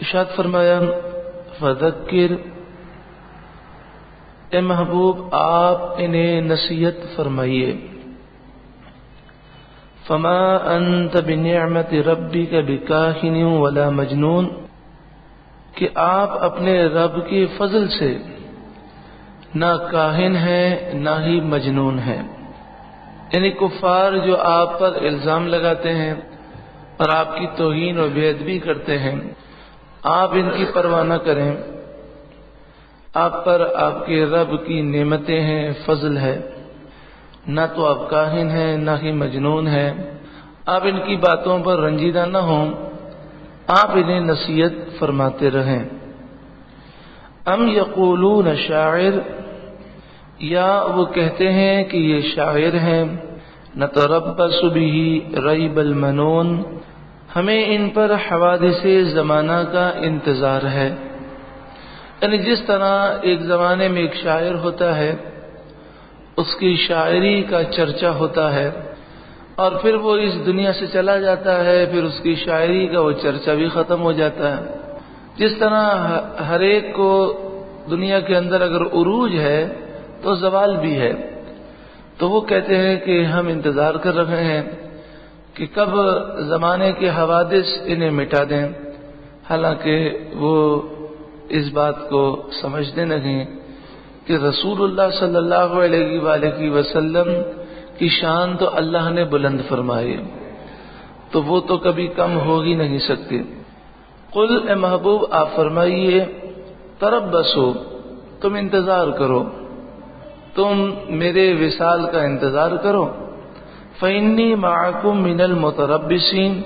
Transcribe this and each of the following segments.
ارشاد فرمایا فذکر، اے محبوب آپ انہیں نصیحت فرمائیے، فما انت بنعمت ربک بکاہن ولا مجنون، کہ آپ اپنے رب کے فضل سے نہ کاہن ہیں نہ ہی مجنون ہیں۔ یعنی کفار جو آپ پر الزام لگاتے ہیں اور آپ کی توہین و بے ادبی کرتے ہیں، آپ ان کی پرواہ نہ کریں، آپ پر آپ کے رب کی نعمتیں ہیں، فضل ہے، نہ تو آپ کاہن ہیں نہ ہی مجنون ہیں، آپ ان کی باتوں پر رنجیدہ نہ ہوں، آپ انہیں نصیحت فرماتے رہیں۔ ام یقولون شاعر، یا وہ کہتے ہیں کہ یہ شاعر ہیں، نتربص بہ ریب المنون، ہمیں ان پر حوادث زمانہ کا انتظار ہے۔ یعنی جس طرح ایک زمانے میں ایک شاعر ہوتا ہے، اس کی شاعری کا چرچا ہوتا ہے، اور پھر وہ اس دنیا سے چلا جاتا ہے، پھر اس کی شاعری کا وہ چرچا بھی ختم ہو جاتا ہے۔ جس طرح ہر ایک کو دنیا کے اندر اگر عروج ہے تو زوال بھی ہے، تو وہ کہتے ہیں کہ ہم انتظار کر رہے ہیں کہ کب زمانے کے حوادث انہیں مٹا دیں، حالانکہ وہ اس بات کو سمجھتے نہیں کہ رسول اللہ صلی اللہ علیہ وآلہ وسلم کی شان تو اللہ نے بلند فرمائی، تو وہ تو کبھی کم ہو ہی نہیں سکتی۔ قل، اے محبوب آپ فرمائیے، تربصوا، تم انتظار کرو، تم میرے وصال کا انتظار کرو، فإنی معکم من المتربصین،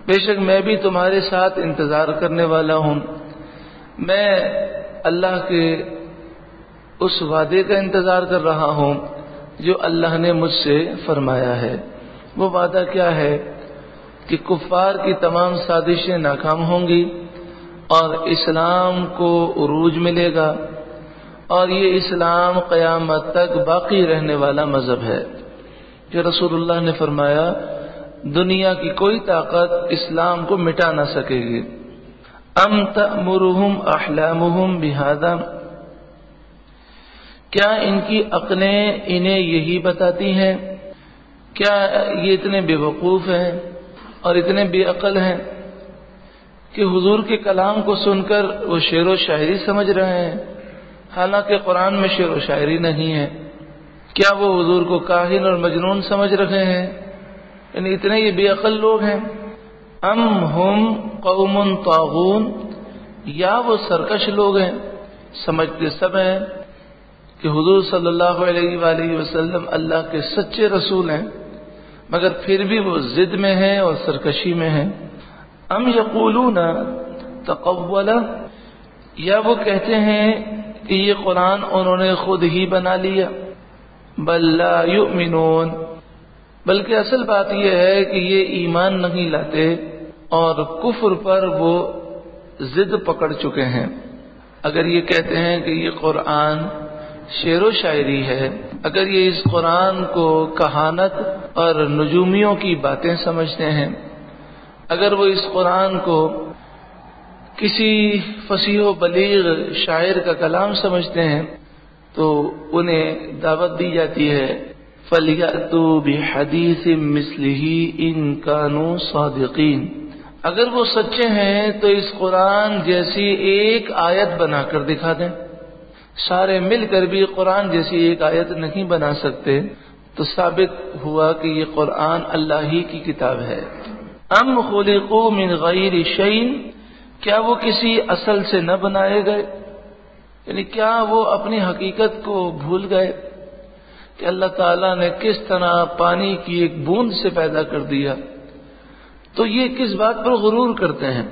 بے شک میں بھی تمہارے ساتھ انتظار کرنے والا ہوں۔ میں اللہ کے اس وعدے کا انتظار کر رہا ہوں جو اللہ نے مجھ سے فرمایا ہے۔ وہ وعدہ کیا ہے؟ کہ کفار کی تمام سازشیں ناکام ہوں گی اور اسلام کو عروج ملے گا، اور یہ اسلام قیامت تک باقی رہنے والا مذہب ہے۔ کہ رسول اللہ نے فرمایا دنیا کی کوئی طاقت اسلام کو مٹا نہ سکے گی۔ ام تأمرہم احلامہم بہذا، کیا ان کی عقلیں انہیں یہی بتاتی ہیں؟ کیا یہ اتنے بے وقوف ہیں اور اتنے بے عقل ہیں کہ حضور کے کلام کو سن کر وہ شعر و شاعری سمجھ رہے ہیں، حالانکہ قرآن میں شعر و شاعری نہیں ہے؟ کیا وہ حضور کو کاہن اور مجنون سمجھ رہے ہیں؟ یعنی اتنے یہ بے عقل لوگ ہیں۔ ام ہم قوم طاغون، یا وہ سرکش لوگ ہیں، سمجھتے سب ہیں کہ حضور صلی اللہ علیہ وآلہ وسلم اللہ کے سچے رسول ہیں، مگر پھر بھی وہ ضد میں ہیں اور سرکشی میں ہیں۔ ام یقولون تقولہ، یا وہ کہتے ہیں کہ یہ قرآن انہوں نے خود ہی بنا لیا، بل لا یؤمنون، بلکہ اصل بات یہ ہے کہ یہ ایمان نہیں لاتے اور کفر پر وہ ضد پکڑ چکے ہیں۔ اگر یہ کہتے ہیں کہ یہ قرآن شعر و شاعری ہے، اگر یہ اس قرآن کو کہانت اور نجومیوں کی باتیں سمجھتے ہیں، اگر وہ اس قرآن کو کسی فصیح و بلیغ شاعر کا کلام سمجھتے ہیں، تو انہیں دعوت دی جاتی ہے فَلْيَأْتُوا بِحَدِيثٍ مِثْلِهِ إِن كَانُوا صَادِقِينَ، اگر وہ سچے ہیں تو اس قرآن جیسی ایک آیت بنا کر دکھا دیں۔ سارے مل کر بھی قرآن جیسی ایک آیت نہیں بنا سکتے، تو ثابت ہوا کہ یہ قرآن اللہ ہی کی کتاب ہے۔ ام خلقوا من غیر شیء، کیا وہ کسی اصل سے نہ بنائے گئے؟ یعنی کیا وہ اپنی حقیقت کو بھول گئے کہ اللہ تعالیٰ نے کس طرح پانی کی ایک بوند سے پیدا کر دیا؟ تو یہ کس بات پر غرور کرتے ہیں؟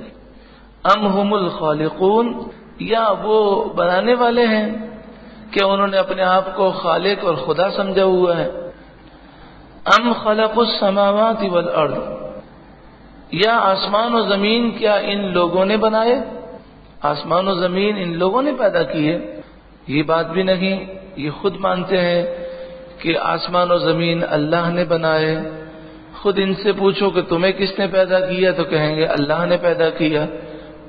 ام هم الخالقون، یا وہ بنانے والے ہیں کہ انہوں نے اپنے آپ کو خالق اور خدا سمجھا ہوا ہے؟ ام خلقوا السماوات والارض، یا آسمان و زمین کیا ان لوگوں نے بنائے؟ آسمان و زمین ان لوگوں نے پیدا کیے؟ یہ بات بھی نہیں، یہ خود مانتے ہیں کہ آسمان و زمین اللہ نے بنائے۔ خود ان سے پوچھو کہ تمہیں کس نے پیدا کیا، تو کہیں گے اللہ نے پیدا کیا۔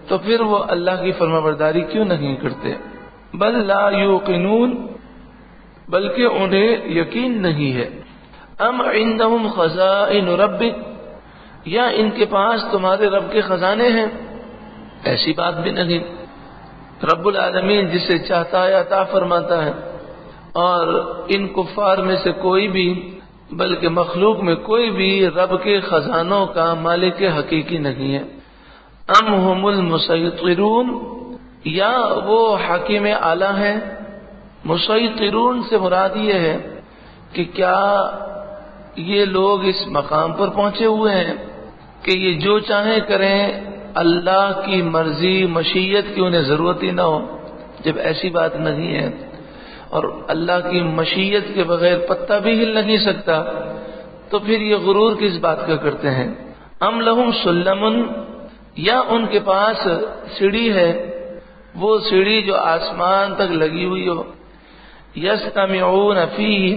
تو پھر وہ اللہ کی فرمانبرداری کیوں نہیں کرتے؟ بل لا یوقنون، بلکہ انہیں یقین نہیں ہے۔ ام عندهم خزائن ربک، یا ان کے پاس تمہارے رب کے خزانے ہیں؟ ایسی بات بھی نہیں۔ رب العالمین جسے چاہتا ہے عطا فرماتا ہے، اور ان کفار میں سے کوئی بھی، بلکہ مخلوق میں کوئی بھی رب کے خزانوں کا مالک حقیقی نہیں ہے۔ ام هم المسیطرون، یا وہ حاکم اعلی ہیں۔ مسیطرون سے مراد یہ ہے کہ کیا یہ لوگ اس مقام پر پہنچے ہوئے ہیں کہ یہ جو چاہیں کریں، اللہ کی مرضی مشیت کی انہیں ضرورت ہی نہ ہو؟ جب ایسی بات نہیں ہے، اور اللہ کی مشیت کے بغیر پتا بھی ہل نہیں سکتا، تو پھر یہ غرور کس بات کا کرتے ہیں؟ ام لہم سلم، یا ان کے پاس سیڑھی ہے، وہ سیڑھی جو آسمان تک لگی ہوئی ہو، یستمعون فیہ،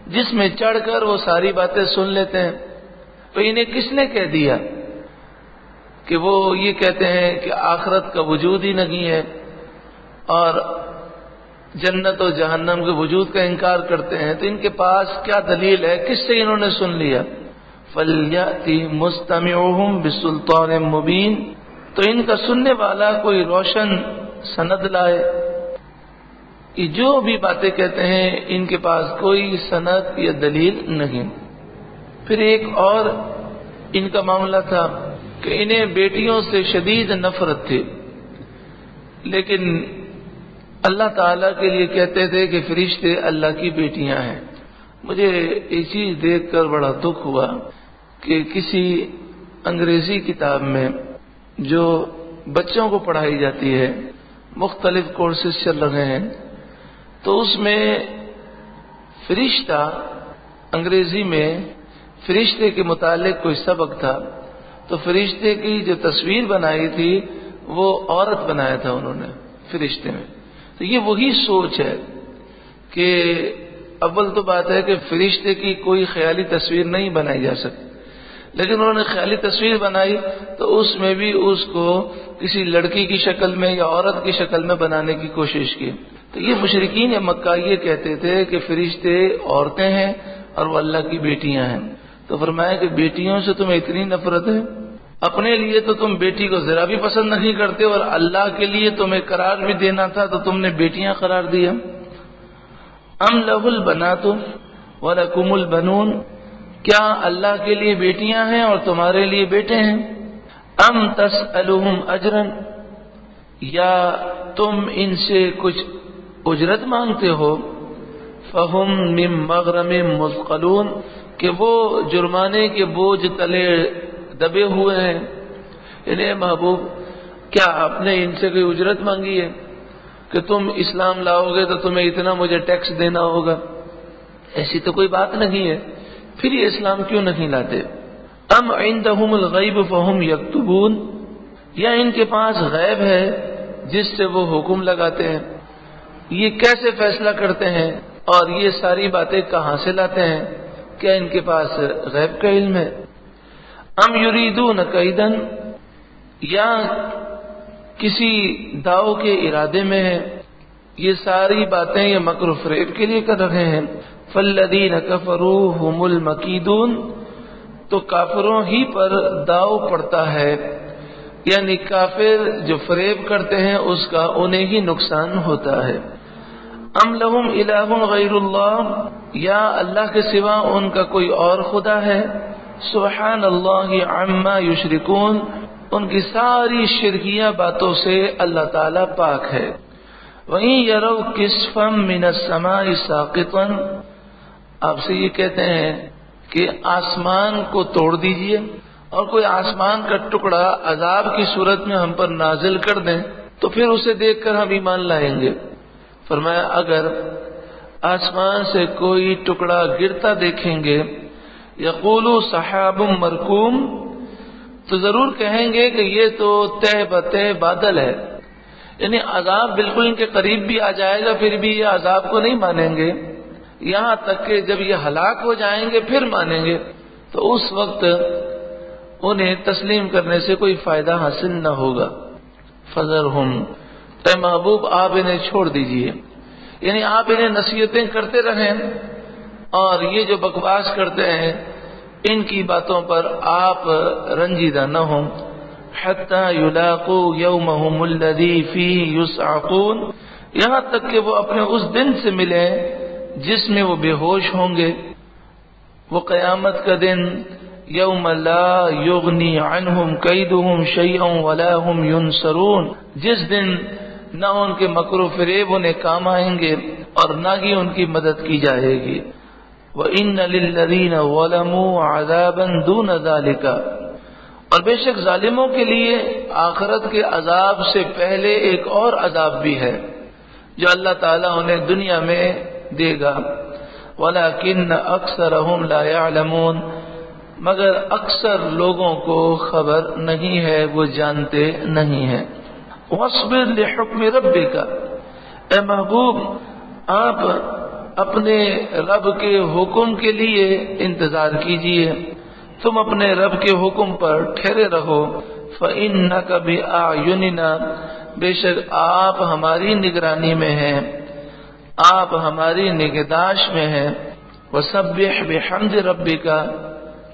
جس میں چڑھ کر وہ ساری باتیں سن لیتے ہیں۔ تو انہیں کس نے کہہ دیا کہ وہ یہ کہتے ہیں کہ آخرت کا وجود ہی نہیں ہے، اور جنت و جہنم کے وجود کا انکار کرتے ہیں؟ تو ان کے پاس کیا دلیل ہے؟ کس سے انہوں نے سن لیا؟ فَلْيَأْتِ مُسْتَمِعُهُمْ بِسُلْطَانٍ مُبِينٍ، تو ان کا سننے والا کوئی روشن سند لائے۔ کہ جو بھی باتیں کہتے ہیں ان کے پاس کوئی سند یا دلیل نہیں۔ پھر ایک اور ان کا معاملہ تھا کہ انہیں بیٹیوں سے شدید نفرت تھی، لیکن اللہ تعالیٰ کے لیے کہتے تھے کہ فرشتے اللہ کی بیٹیاں ہیں۔ مجھے یہ چیز دیکھ کر بڑا دکھ ہوا کہ کسی انگریزی کتاب میں جو بچوں کو پڑھائی جاتی ہے، مختلف کورسز چل رہے ہیں، تو اس میں فرشتہ، انگریزی میں فرشتے کے متعلق کوئی سبق تھا، تو فرشتے کی جو تصویر بنائی تھی وہ عورت بنایا تھا انہوں نے فرشتے میں۔ تو یہ وہی سوچ ہے کہ اول تو بات ہے کہ فرشتے کی کوئی خیالی تصویر نہیں بنائی جا سکتی، لیکن انہوں نے خیالی تصویر بنائی تو اس میں بھی اس کو کسی لڑکی کی شکل میں یا عورت کی شکل میں بنانے کی کوشش کی۔ تو یہ مشرکین مکہ یہ کہتے تھے کہ فرشتے عورتیں ہیں اور وہ اللہ کی بیٹیاں ہیں۔ تو فرمایا کہ بیٹیوں سے تمہیں اتنی نفرت ہے؟ اپنے لیے تو تم بیٹی کو ذرا بھی پسند نہیں کرتے، اور اللہ کے لیے تمہیں قرار بھی دینا تھا تو تم نے بیٹیاں قرار دیا۔ ام لہ البنات ولکم البنون، کیا اللہ کے لیے بیٹیاں ہیں اور تمہارے لیے بیٹے ہیں؟ ام تسألہم اجرا، یا تم ان سے کچھ اجرت مانگتے ہو؟ فہم من مغرم مثقلون، کہ وہ جرمانے کے بوجھ تلے دبے ہوئے ہیں۔ یعنی محبوب، کیا آپ نے ان سے کوئی اجرت مانگی ہے کہ تم اسلام لاؤ گے تو تمہیں اتنا مجھے ٹیکس دینا ہوگا؟ ایسی تو کوئی بات نہیں ہے، پھر یہ اسلام کیوں نہیں لاتے؟ ام عندہم الغیب فہم یکتبون، یا ان کے پاس غیب ہے جس سے وہ حکم لگاتے ہیں؟ یہ کیسے فیصلہ کرتے ہیں اور یہ ساری باتیں کہاں سے لاتے ہیں؟ کیا ان کے پاس غیب کا علم ہے؟ ام یریدون کیدا، یا کسی داؤ کے ارادے میں ہے؟ یہ ساری باتیں یہ مکر و فریب کے لیے کر رہے ہیں۔ فالذین کفروا هم المکیدون، تو کافروں ہی پر داؤ پڑتا ہے، یعنی کافر جو فریب کرتے ہیں اس کا انہیں ہی نقصان ہوتا ہے۔ ام لہم الہ غیر اللہ، یا اللہ کے سوا ان کا کوئی اور خدا ہے؟ سبحان اللہ عما یشرکون، ان کی ساری شرکیہ باتوں سے اللہ تعالی پاک ہے۔ وَإِن يَرَوْا كِسْفًا مِّنَ السَّمَاءِ سَاقِطًا، آپ سے یہ کہتے ہیں کہ آسمان کو توڑ دیجئے اور کوئی آسمان کا ٹکڑا عذاب کی صورت میں ہم پر نازل کر دیں تو پھر اسے دیکھ کر ہم ایمان لائیں گے۔ فرمایا اگر آسمان سے کوئی ٹکڑا گرتا دیکھیں گے، یقولوا سحاب مرکوم، تو ضرور کہیں گے کہ یہ تو تہ بتہ بادل ہے، یعنی عذاب بالکل ان کے قریب بھی آ جائے گا پھر بھی یہ عذاب کو نہیں مانیں گے، یہاں تک کہ جب یہ ہلاک ہو جائیں گے پھر مانیں گے، تو اس وقت انہیں تسلیم کرنے سے کوئی فائدہ حاصل نہ ہوگا۔ فذرہم، اے محبوب آپ انہیں چھوڑ دیجئے، یعنی آپ انہیں نصیحتیں کرتے رہیں اور یہ جو بکواس کرتے ہیں ان کی باتوں پر آپ رنجیدہ نہ ہوں، حتی یلاقوا یومہم الذی فیہ یصعقون، یہاں تک کہ وہ اپنے اس دن سے ملیں جس میں وہ بے ہوش ہوں گے، وہ قیامت کا دن، یوم لا یغنی عنہم کیدہم شیئا ولا ہم ینصرون، جس دن نہ ان کے مکر و فریب انہیں کام آئیں گے اور نہ ہی ان کی مدد کی جائے گی۔ وَإِنَّ لِلَّذِينَ ظَلَمُوا عَذَابًا دُونَ ذَلِكَ، اور بے شک ظالموں کے لیے آخرت کے عذاب سے پہلے ایک اور عذاب بھی ہے جو اللہ تعالیٰ انہیں دنیا میں دے گا۔ وَلَكِنَّ أَكْثَرَهُمْ لَا يَعْلَمُونَ، مگر اکثر لوگوں کو خبر نہیں ہے، وہ جانتے نہیں ہیں۔ وَاصْبِرْ لِحُكْمِ رَبِّكَ، اے محبوب آپ اپنے رب کے حکم کے لیے انتظار کیجئے، تم اپنے رب کے حکم پر ٹھہرے رہو۔ فَإِنَّكَ بِأَعْيُنِنَا، بے شک آپ ہماری نگرانی میں ہیں، آپ ہماری نگہداشت میں ہیں۔ وَسَبِّحْ بِحَمْدِ رَبِّكَ،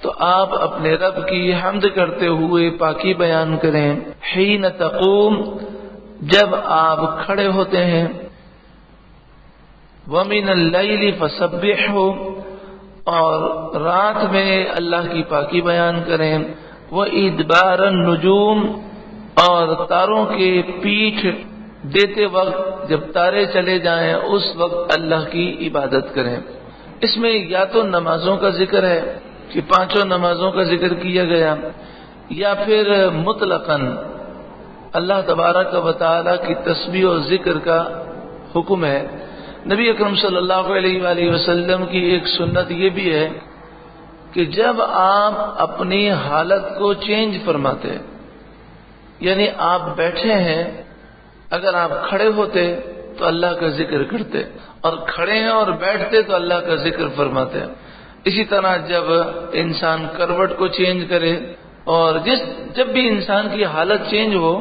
تو آپ اپنے رب کی حمد کرتے ہوئے پاکی بیان کریں۔ حِينَ تَقُومُ، جب آپ کھڑے ہوتے ہیں۔ وَمِنَ اللَّيْلِ فَسَبِّحْهُ، اور رات میں اللہ کی پاکی بیان کریں۔ وَإِدْبَارَ النُّجُومِ، اور تاروں کے پیٹھ دیتے وقت جب تارے چلے جائیں اس وقت اللہ کی عبادت کریں۔ اس میں یا تو نمازوں کا ذکر ہے کہ پانچوں نمازوں کا ذکر کیا گیا، یا پھر مطلقاً اللہ تبارک و تعالی کی تسبیح و ذکر کا حکم ہے۔ نبی اکرم صلی اللہ علیہ وآلہ وسلم کی ایک سنت یہ بھی ہے کہ جب آپ اپنی حالت کو چینج فرماتے، یعنی آپ بیٹھے ہیں، اگر آپ کھڑے ہوتے تو اللہ کا ذکر کرتے، اور کھڑے ہیں اور بیٹھتے تو اللہ کا ذکر فرماتے۔ اسی طرح جب انسان کروٹ کو چینج کرے، اور جب بھی انسان کی حالت چینج ہو،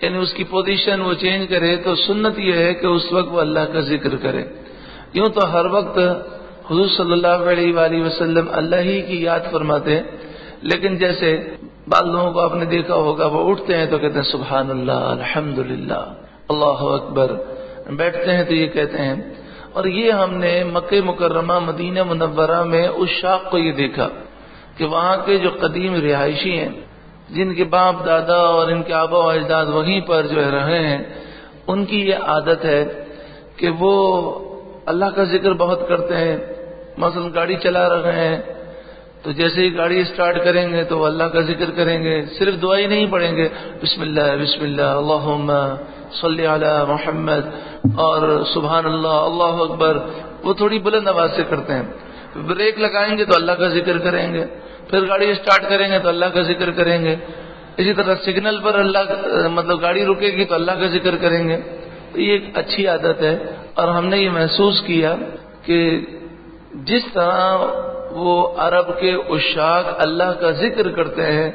یعنی اس کی پوزیشن وہ چینج کرے، تو سنت یہ ہے کہ اس وقت وہ اللہ کا ذکر کرے۔ یوں تو ہر وقت حضور صلی اللہ علیہ وآلہ وسلم اللہ ہی کی یاد فرماتے، لیکن جیسے بعض لوگوں کو آپ نے دیکھا ہوگا وہ اٹھتے ہیں تو کہتے ہیں سبحان اللہ، الحمدللہ، اللہ اکبر، بیٹھتے ہیں تو یہ کہتے ہیں۔ اور یہ ہم نے مکہ مکرمہ مدینہ منورہ میں اس شاخ کو یہ دیکھا کہ وہاں کے جو قدیم رہائشی ہیں، جن کے باپ دادا اور ان کے آبا و اجداد وہیں پر جو رہے ہیں، ان کی یہ عادت ہے کہ وہ اللہ کا ذکر بہت کرتے ہیں۔ مثلا گاڑی چلا رہے ہیں تو جیسے ہی گاڑی اسٹارٹ کریں گے تو وہ اللہ کا ذکر کریں گے، صرف دعائی نہیں پڑھیں گے، بسم اللہ بسم اللہ، اللہم صلی علی محمد، اور سبحان اللہ، اللہ اکبر، وہ تھوڑی بلند آواز سے کرتے ہیں۔ بریک لگائیں گے تو اللہ کا ذکر کریں گے، پھر گاڑی اسٹارٹ کریں گے تو اللہ کا ذکر کریں گے، اسی طرح سگنل پر مطلب گاڑی رکے گی تو اللہ کا ذکر کریں گے۔ تو یہ ایک اچھی عادت ہے، اور ہم نے یہ محسوس کیا کہ جس طرح وہ عرب کے عشاق اللہ کا ذکر کرتے ہیں،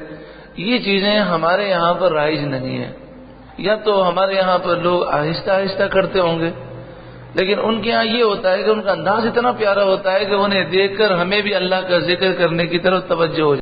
یہ چیزیں ہمارے یہاں پر رائج نہیں ہیں۔ یا تو ہمارے یہاں پر لوگ آہستہ آہستہ کرتے ہوں گے، لیکن ان کے یہاں یہ ہوتا ہے کہ ان کا انداز اتنا پیارا ہوتا ہے کہ انہیں دیکھ کر ہمیں بھی اللہ کا ذکر کرنے کی طرف توجہ ہو جائے۔